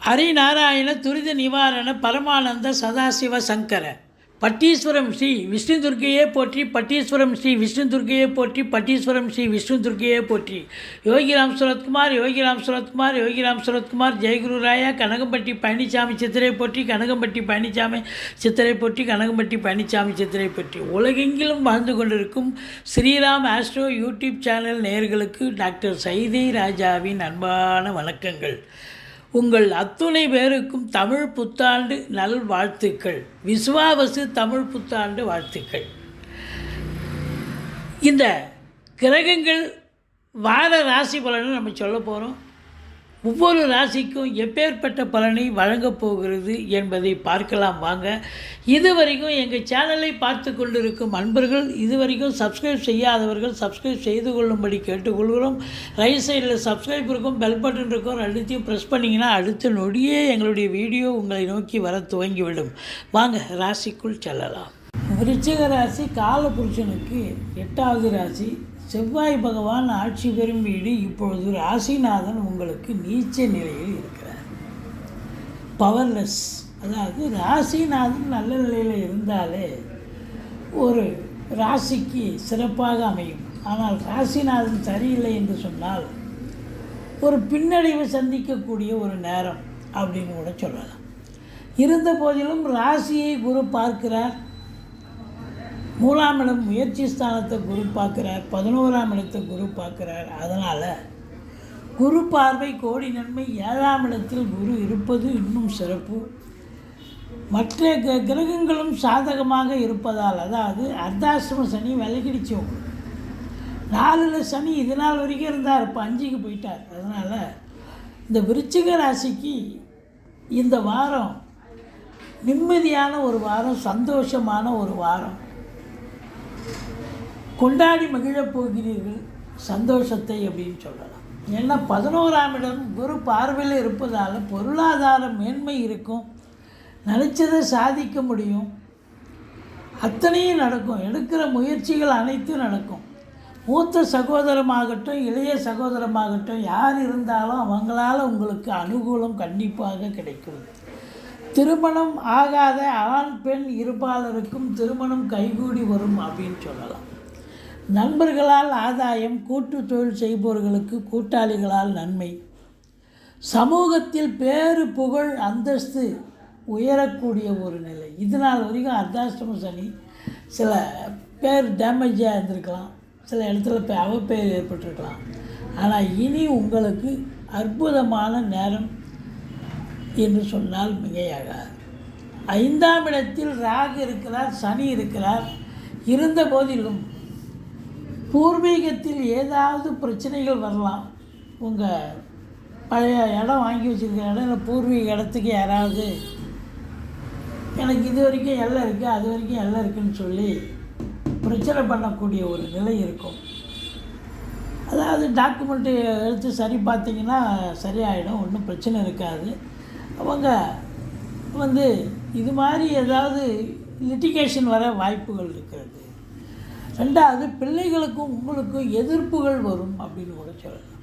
ஹரிநாராயண துரித நிவாரண பரமானந்த சதாசிவ சங்கர பட்டீஸ்வரம் ஸ்ரீ விஷ்ணு துர்க்கையே போற்றி, பட்டீஸ்வரம் ஸ்ரீ விஷ்ணு துர்க்கையே போற்றி, பட்டீஸ்வரம் ஸ்ரீ விஷ்ணு துர்க்கையே போற்றி. யோகிராம் சுரத்குமார், யோகிராம் சுரத்குமார், யோகிராம் சுரத்குமார். ஜெயகுரு ராயா. கனகம்பட்டி பழனிசாமி சித்திரை போற்றி, கனகம்பட்டி பழனிசாமி சித்திரை போற்றி, கனகம்பட்டி பழனிசாமி சித்திரை போற்றி. உலகெங்கிலும் வாழ்ந்து கொண்டிருக்கும் ஸ்ரீராம் ஆஸ்ட்ரோ யூடியூப் சேனல் நேயர்களுக்கு டாக்டர் சைதை ராஜாவின் அன்பான வணக்கங்கள். உங்கள் அத்துணை பேருக்கும் தமிழ் புத்தாண்டு நல் வாழ்த்துக்கள். விசுவாவசு தமிழ் புத்தாண்டு வாழ்த்துக்கள். இந்த கிரகங்கள் வார ராசி பலனை நம்ம சொல்ல போகிறோம். ஒவ்வொரு ராசிக்கும் எப்பேற்பட்ட பலனை வழங்கப் போகிறது என்பதை பார்க்கலாம் வாங்க. இதுவரைக்கும் எங்கள் சேனலை பார்த்து கொண்டிருக்கும் அன்பர்கள், இதுவரைக்கும் சப்ஸ்கிரைப் செய்யாதவர்கள் சப்ஸ்கிரைப் செய்து கொள்ளும்படி கேட்டுக்கொள்கிறோம். ரைட் சைடில் சப்ஸ்கிரைப் இருக்கும், பெல் பட்டன் இருக்கும், ரெண்டுத்தையும் ப்ரெஸ் பண்ணிங்கன்னா அடுத்த நொடியே எங்களுடைய வீடியோ உங்களை நோக்கி வர துவங்கிவிடும். வாங்க ராசிக்குள் செல்லலாம். விருச்சிக ராசி காலபுருஷனுக்கு 8வது ராசி. செவ்வாய் பகவான் ஆட்சி பெறும் வீடு. இப்பொழுது ராசிநாதன் உங்களுக்கு நீச்ச நிலையில் இருக்கிறார். பவர்லெஸ், அதாவது ராசிநாதன் நல்ல நிலையில் இருந்தாலே ஒரு ராசிக்கு சிறப்பாக அமையும். ஆனால் ராசிநாதன் சரியில்லை என்று சொன்னால் ஒரு பின்னடைவு சந்திக்கக்கூடிய ஒரு நேரம் அப்படின்னு கூட சொல்லலாம். இருந்த போதிலும் ராசியை குரு பார்க்கிறார். 3ஆம் இடம் முயற்சி ஸ்தானத்தை குரு பார்க்குறார், 11ஆம் இடத்தை குரு பார்க்குறார். அதனால் குரு பார்வை கோடி நன்மை. 7ஆம் இடத்தில் குரு இருப்பது இன்னும் சிறப்பு. மற்ற கிரகங்களும் சாதகமாக இருப்பதால், அதாவது அர்த்தாசிரம சனி விலகிடுச்சு. 4ல் சனி இது நாள் வரைக்கும் இருந்தார், இப்போ 5க்கு போயிட்டார். அதனால் இந்த விருச்சிக ராசிக்கு இந்த வாரம் நிம்மதியான ஒரு வாரம், சந்தோஷமான ஒரு வாரம். கொண்டாடி மகிழப் போகிறீர்கள் சந்தோஷத்தை அப்படின்னு சொல்லலாம். ஏன்னா 11ஆம் இடம் குரு பார்வையில் இருப்பதால் பொருளாதார மேன்மை இருக்கும். நினச்சதை சாதிக்க முடியும். அத்தனையும் நடக்கும். எடுக்கிற முயற்சிகள் அனைத்தும் நடக்கும். மூத்த சகோதரமாகட்டும் இளைய சகோதரமாகட்டும் யார் இருந்தாலும் அவங்களால் உங்களுக்கு அனுகூலம் கண்டிப்பாக கிடைக்கும். திருமணம் ஆகாத ஆண் பெண் இருபாலருக்கும் திருமணம் கைகூடி வரும் அப்படின்னு சொல்லலாம். நண்பர்களால் ஆதாயம். கூட்டு தொழில் செய்பவர்களுக்கு கூட்டாளிகளால் நன்மை. சமூகத்தில் பேரு புகழ் அந்தஸ்து உயரக்கூடிய ஒரு நிலை. இதனால் வரைக்கும் அர்த்தாஷ்டம சனி சில பேர் டேமேஜாக இருந்திருக்கலாம், சில இடத்துல அவப்பெயர் ஏற்பட்டிருக்கலாம். ஆனால் இனி உங்களுக்கு அற்புதமான நேரம் என்று சொன்னால் மிகையாகாது. 5ஆம் இடத்தில் ராகு இருக்கிறார், சனி இருக்கிறார். இருந்த போதிலும் பூர்வீகத்தில் ஏதாவது பிரச்சனைகள் வரலாம். உங்கள் பழைய இடம் வாங்கி வச்சுருக்கிற இடம் இல்லை பூர்வீக இடத்துக்கு யாராவது எனக்கு இது வரைக்கும் எல்லாம் இருக்குது அது வரைக்கும் எல்லாம் இருக்குதுன்னு சொல்லி பிரச்சனை பண்ணக்கூடிய ஒரு நிலை இருக்கும். அதாவது டாக்குமெண்ட்டு எடுத்து சரி பார்த்திங்கன்னா சரியாயிடும், ஒன்றும் பிரச்சனை இருக்காது. அவங்க இது மாதிரி ஏதாவது லிட்டிகேஷன் வர வாய்ப்புகள் இருக்கிறது. 2வது பிள்ளைகளுக்கும் உங்களுக்கும் எதிர்ப்புகள் வரும் அப்படின்னு கூட சொல்லலாம்.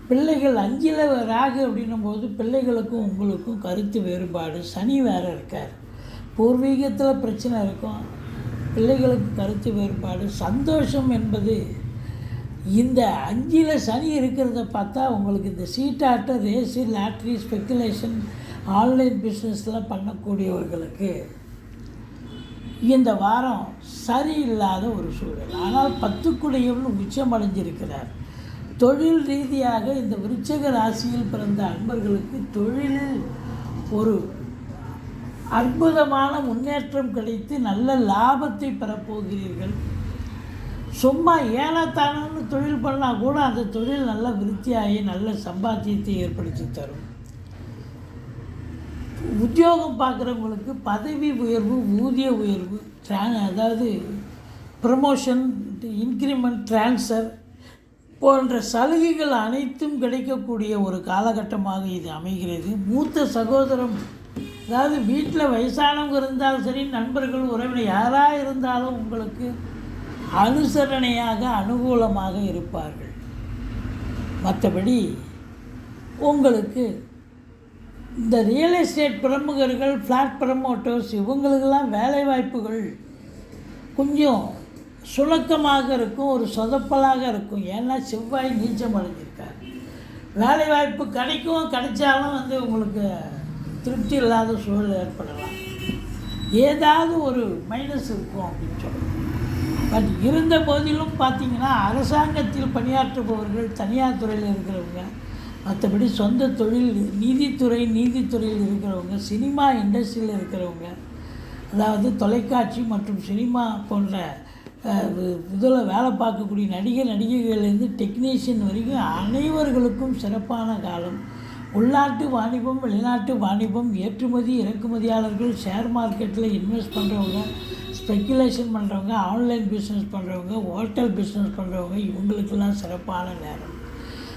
பிள்ளைகள் 5ல் ராகு அப்படின்னும் போது பிள்ளைகளுக்கும் உங்களுக்கும் கருத்து வேறுபாடு. சனி வேறு இருக்கார், பூர்வீகத்தில் பிரச்சனை இருக்கும். பிள்ளைகளுக்கு கருத்து வேறுபாடு. சந்தோஷம் என்பது இந்த 5ல் சனி இருக்கிறத பார்த்தா உங்களுக்கு இந்த சீட்டாட்டம், ரேஸு, லாட்ரி, ஸ்பெக்குலேஷன், ஆன்லைன் பிஸ்னஸ்லாம் பண்ணக்கூடியவர்களுக்கு இந்த வாரம் சரியில்லாத ஒரு சூழல். ஆனால் 10க்குடையவன் உச்சமடைஞ்சிருக்கிறார். தொழில் ரீதியாக இந்த விருச்சிக ராசியில் பிறந்த அன்பர்களுக்கு தொழிலில் ஒரு அற்புதமான முன்னேற்றம் கிடைத்து நல்ல லாபத்தை பெறப்போகிறீர்கள். சும்மா ஏனத்தானு தொழில் பண்ணால் கூட அந்த தொழில் நல்ல விருத்தியாகி நல்ல சம்பாத்தியத்தை ஏற்படுத்தி தரும். உத்தியோகம் பார்க்குறவங்களுக்கு பதவி உயர்வு, ஊதிய உயர்வு, அதாவது ப்ரமோஷன், இன்க்ரிமெண்ட், ட்ரான்ஸ்ஃபர் போன்ற சலுகைகள் அனைத்தும் கிடைக்கக்கூடிய ஒரு காலகட்டமாக இது அமைகிறது. மூத்த சகோதரம், அதாவது வீட்டில் வயசானவங்க இருந்தாலும் சரி, நண்பர்கள், உறவினர் யாராக இருந்தாலும் உங்களுக்கு அனுசரணையாக அனுகூலமாக இருப்பார்கள். மற்றபடி உங்களுக்கு இந்த ரியல் எஸ்டேட் பிரமுகர்கள், ஃப்ளாட் ப்ரமோட்டர்ஸ் இவங்களுக்கெல்லாம் வேலைவாய்ப்புகள் கொஞ்சம் சுணக்கமாக இருக்கும், ஒரு சொதப்பலாக இருக்கும். ஏன்னா செவ்வாய் நீச்சம் அடைஞ்சிருக்கார். வேலைவாய்ப்பு கிடைச்சாலும் உங்களுக்கு திருப்தி இல்லாத சூழல் ஏற்படலாம். ஏதாவது ஒரு மைனஸ் இருக்கும் அப்படின்னு சொல்லலாம். பட் இருந்த போதிலும் பார்த்திங்கன்னா அரசாங்கத்தில் பணியாற்றுபவர்கள், தனியார் துறையில் இருக்கிறவங்க, மற்றபடி சொந்த தொழில் நீதித்துறையில் இருக்கிறவங்க, சினிமா இண்டஸ்ட்ரியில் இருக்கிறவங்க, அதாவது தொலைக்காட்சி மற்றும் சினிமா போன்ற இதில் வேலை பார்க்கக்கூடிய நடிகைகள்லேருந்து டெக்னீஷியன் வரைக்கும் அனைவர்களுக்கும் சிறப்பான காலம். உள்நாட்டு வாணிபம், வெளிநாட்டு வாணிபம், ஏற்றுமதி இறக்குமதியாளர்கள், ஷேர் மார்க்கெட்டில் இன்வெஸ்ட் பண்ணுறவங்க, ஸ்பெக்குலேஷன் பண்ணுறவங்க, ஆன்லைன் பிஸ்னஸ் பண்ணுறவங்க, ஹோட்டல் பிஸ்னஸ் பண்ணுறவங்க, இவங்களுக்கெல்லாம் சிறப்பான நேரம்.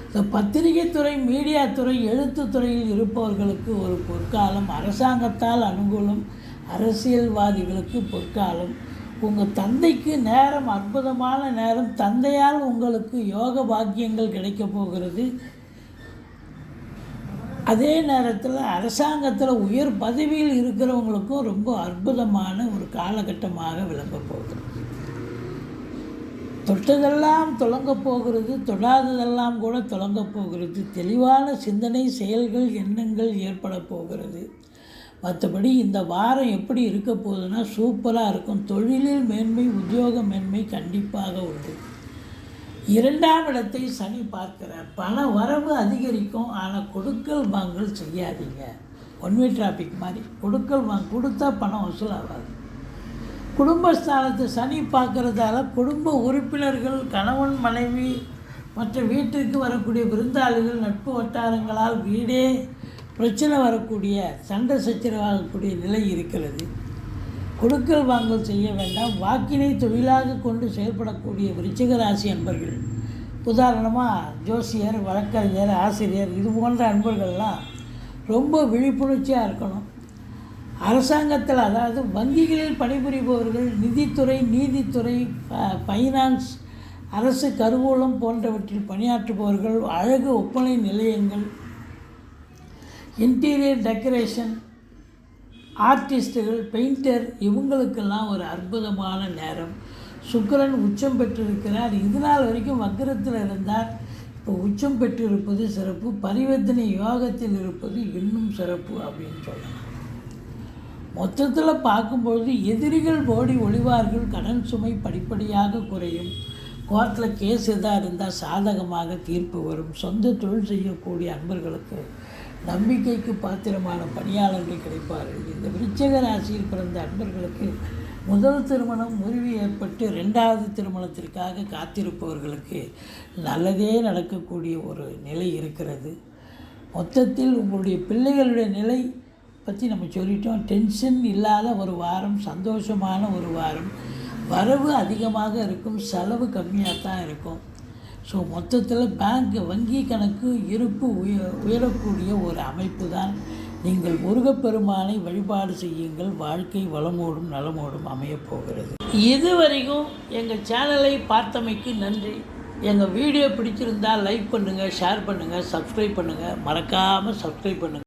இந்த பத்திரிகை துறை, மீடியா துறை, எழுத்துத்துறையில் இருப்பவர்களுக்கு ஒரு பொற்காலம். அரசாங்கத்தால் அனுகூலம், அரசியல்வாதிகளுக்கு பொற்காலம். உங்கள் தந்தைக்கு நேரம் அற்புதமான நேரம். தந்தையால் உங்களுக்கு யோக பாக்கியங்கள் கிடைக்கப் போகிறது. அதே நேரத்தில் அரசாங்கத்தில் உயர் பதவியில் இருக்கிறவங்களுக்கும் ரொம்ப அற்புதமான ஒரு காலகட்டமாக விளங்கப் போகிறது. தொட்டதெல்லாம் தொடங்கப் போகிறது, தொடாததெல்லாம் கூட தொடங்கப் போகிறது. தெளிவான சிந்தனை, செயல்கள், எண்ணங்கள் ஏற்பட போகிறது. மற்றபடி இந்த வாரம் எப்படி இருக்க போகுதுன்னா சூப்பராக இருக்கும். தொழிலில் மேன்மை, உத்தியோக மேன்மை கண்டிப்பாக உண்டு. 2ஆம் இடத்தை சனி பார்க்கிறார். பண வரவு அதிகரிக்கும். ஆனால் கொடுக்கல் வாங்கல் செய்யாதீங்க. ஒன்வே டிராஃபிக் மாதிரி கொடுக்கல் கொடுத்தா பணம் வசூலாகாது. குடும்பஸ்தானத்தை சனி பார்க்கறதால குடும்ப உறுப்பினர்கள், கணவன் மனைவி, மற்ற வீட்டிற்கு வரக்கூடிய விருந்தாளிகள், நட்பு வட்டாரங்களால் வீடே பிரச்சனை வரக்கூடிய, சண்டை சச்சரவாகக்கூடிய நிலை இருக்கிறது. கொடுக்கல் வாங்கல் செய்ய வேண்டாம். வாக்கினை தொழிலாக கொண்டு செயல்படக்கூடிய விருச்சிக ராசி அன்பர்கள், உதாரணமாக ஜோசியர், வழக்கறிஞர், ஆசிரியர், இது போன்ற அன்பர்கள்லாம் ரொம்ப விழிப்புணர்ச்சியாக இருக்கணும். அரசாங்கத்தில், அதாவது வங்கிகளில் பணிபுரிபவர்கள், நிதித்துறை, நீதித்துறை, ஃபைனான்ஸ், அரசு கருவூலம் போன்றவற்றில் பணியாற்றுபவர்கள், அழகு ஒப்பனை நிலையங்கள், இன்டீரியர் டெக்கரேஷன் ஆர்டிஸ்ட்டுகள், பெயிண்டர், இவங்களுக்கெல்லாம் ஒரு அற்புதமான நேரம். சுக்கிரன் உச்சம் பெற்றிருக்கிறார். இது நாள் வரைக்கும் வக்ரத்தில் இருந்தார். இப்போ உச்சம் பெற்றிருப்பது சிறப்பு. பரிவர்த்தனை யோகத்தில் இருப்பது இன்னும் சிறப்பு அப்படின்னு சொல்லலாம். மொத்தத்தில் பார்க்கும்பொழுது எதிரிகள் ஓடி ஒளிவார்கள். கடன் சுமை படிப்படியாக குறையும். கோர்ட்டில் கேஸ் எதாக இருந்தால் சாதகமாக தீர்ப்பு வரும். சொந்த தொழில் செய்யக்கூடிய அன்பர்களுக்கு நம்பிக்கைக்கு பாத்திரமான பணியாளர்கள் கிடைப்பார்கள். இந்த விருச்சிக ராசியில் பிறந்த அன்பர்களுக்கு முதல் திருமணம் முறிவு ஏற்பட்டு 2வது திருமணத்திற்காக காத்திருப்பவர்களுக்கு நல்லதே நடக்கக்கூடிய ஒரு நிலை இருக்கிறது. மொத்தத்தில் உங்களுடைய பிள்ளைகளுடைய நிலை பற்றி நம்ம சொல்லிட்டோம். டென்ஷன் இல்லாத ஒரு வாரம், சந்தோஷமான ஒரு வாரம். வரவு அதிகமாக இருக்கும், செலவு கம்மியாக தான் இருக்கும். ஸோ மொத்தத்தில் வங்கி கணக்கு இருப்பு உயரக்கூடிய ஒரு அமைப்பு தான். நீங்கள் முருகப்பெருமானை வழிபாடு செய்யுங்கள். வாழ்க்கை வளமோடும் நலமோடும் அமையப்போகிறது. இதுவரைக்கும் எங்கள் சேனலை பார்த்தமைக்கு நன்றி. எங்கள் வீடியோ பிடிச்சிருந்தால் லைக் பண்ணுங்கள், ஷேர் பண்ணுங்கள், சப்ஸ்கிரைப் பண்ணுங்கள். மறக்காமல் சப்ஸ்கிரைப் பண்ணுங்கள்.